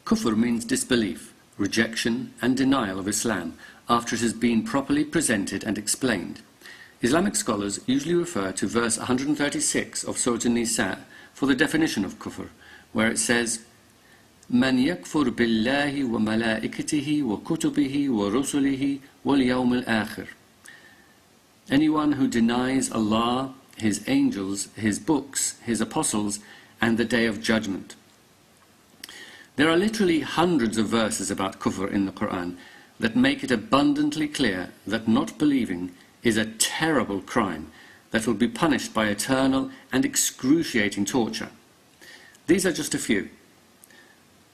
Kufr means disbelief, rejection and denial of Islam after it has been properly presented and explained. Islamic scholars usually refer to verse 136 of Surah An-Nisa for the definition of Kufr, where it says, "Man yakfur billahi wa malaikatihi wa kutubihi wa rusulihi wal yawm al-akhir." Anyone who denies Allah, His angels, His books, His apostles, and the Day of Judgment. There are literally hundreds of verses about Kufr in the Qur'an that make it abundantly clear that not believing is a terrible crime that will be punished by eternal and excruciating torture. These are just a few.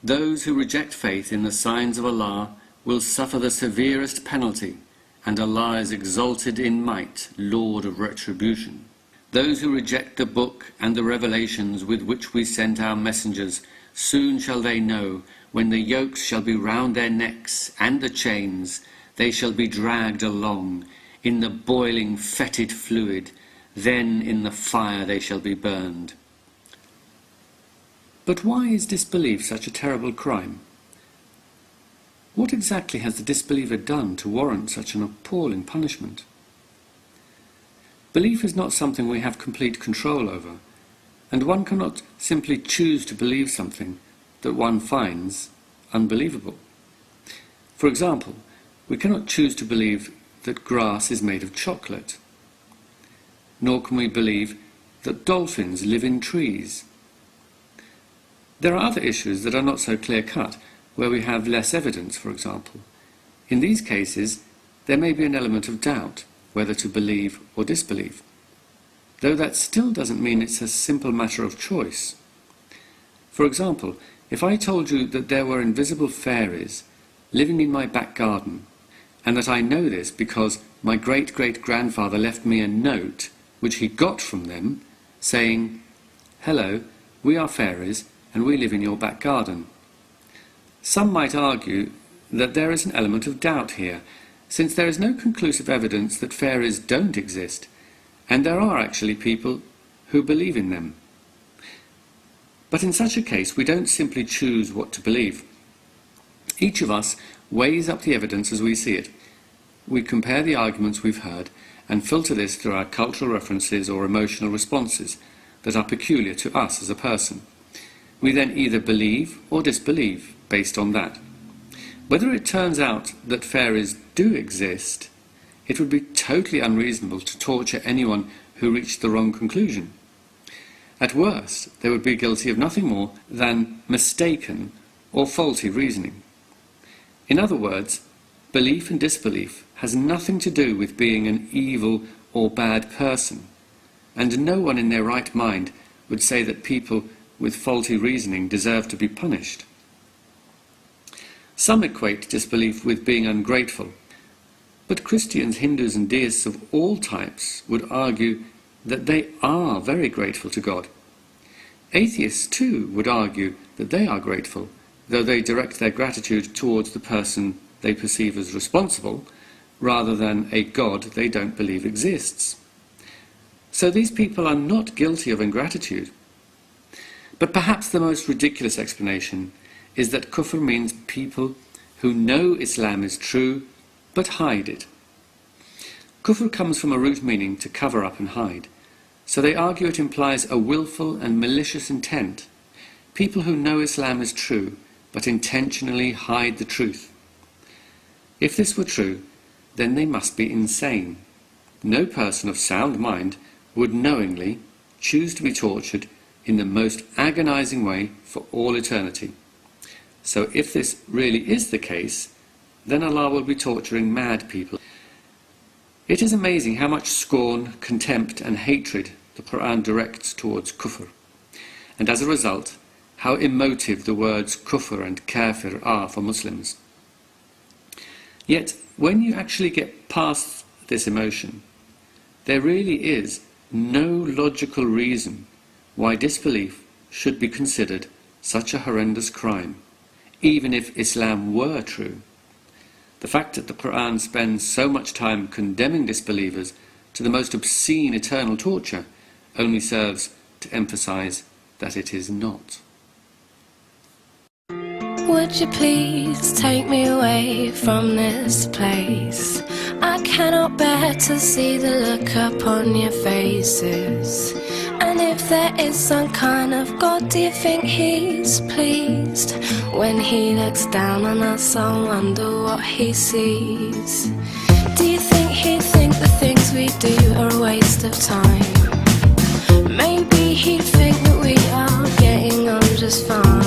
Those who reject faith in the signs of Allah will suffer the severest penalty, and Allah is exalted in might, Lord of retribution. Those who reject the book and the revelations with which we sent our messengers, soon shall they know, when the yokes shall be round their necks and the chains, they shall be dragged along in the boiling fetid fluid, then in the fire they shall be burned. But why is disbelief such a terrible crime? What exactly has the disbeliever done to warrant such an appalling punishment? Belief is not something we have complete control over, and one cannot simply choose to believe something that one finds unbelievable. For example, we cannot choose to believe that grass is made of chocolate, nor can we believe that dolphins live in trees. There are other issues that are not so clear-cut, where we have less evidence, for example. In these cases, there may be an element of doubt whether to believe or disbelieve, though that still doesn't mean it's a simple matter of choice. For example, if I told you that there were invisible fairies living in my back garden, and that I know this because my great-great-grandfather left me a note which he got from them, saying, "Hello, we are fairies and we live in your back garden." Some might argue that there is an element of doubt here, since there is no conclusive evidence that fairies don't exist, and there are actually people who believe in them. But in such a case, we don't simply choose what to believe. Each of us weighs up the evidence as we see it. We compare the arguments we've heard and filter this through our cultural references or emotional responses that are peculiar to us as a person. We then either believe or disbelieve based on that. Whether it turns out that fairies do exist, it would be totally unreasonable to torture anyone who reached the wrong conclusion. At worst, they would be guilty of nothing more than mistaken or faulty reasoning. In other words, belief and disbelief has nothing to do with being an evil or bad person, and no one in their right mind would say that people with faulty reasoning deserve to be punished. Some equate disbelief with being ungrateful, but Christians, Hindus and deists of all types would argue that they are very grateful to God. Atheists too would argue that they are grateful, though they direct their gratitude towards the person they perceive as responsible, rather than a God they don't believe exists. So these people are not guilty of ingratitude. But perhaps the most ridiculous explanation is that Kufr means people who know Islam is true but hide it. Kufr comes from a root meaning to cover up and hide, so they argue it implies a willful and malicious intent. People who know Islam is true but intentionally hide the truth. If this were true, then they must be insane. No person of sound mind would knowingly choose to be tortured in the most agonizing way for all eternity. So if this really is the case, then Allah will be torturing mad people. It is amazing how much scorn, contempt and hatred the Qur'an directs towards Kufr, and as a result, how emotive the words Kufr and Kafir are for Muslims. Yet, when you actually get past this emotion, there really is no logical reason why disbelief should be considered such a horrendous crime, even if Islam were true. The fact that the Qur'an spends so much time condemning disbelievers to the most obscene eternal torture only serves to emphasize that it is not. Would you please take me away from this place? I cannot bear to see the look upon your faces. And if there is some kind of God, do you think he's pleased when he looks down on us? I wonder what he sees. Do you think he'd think the things we do are a waste of time? Maybe he'd think that we are getting on just fine.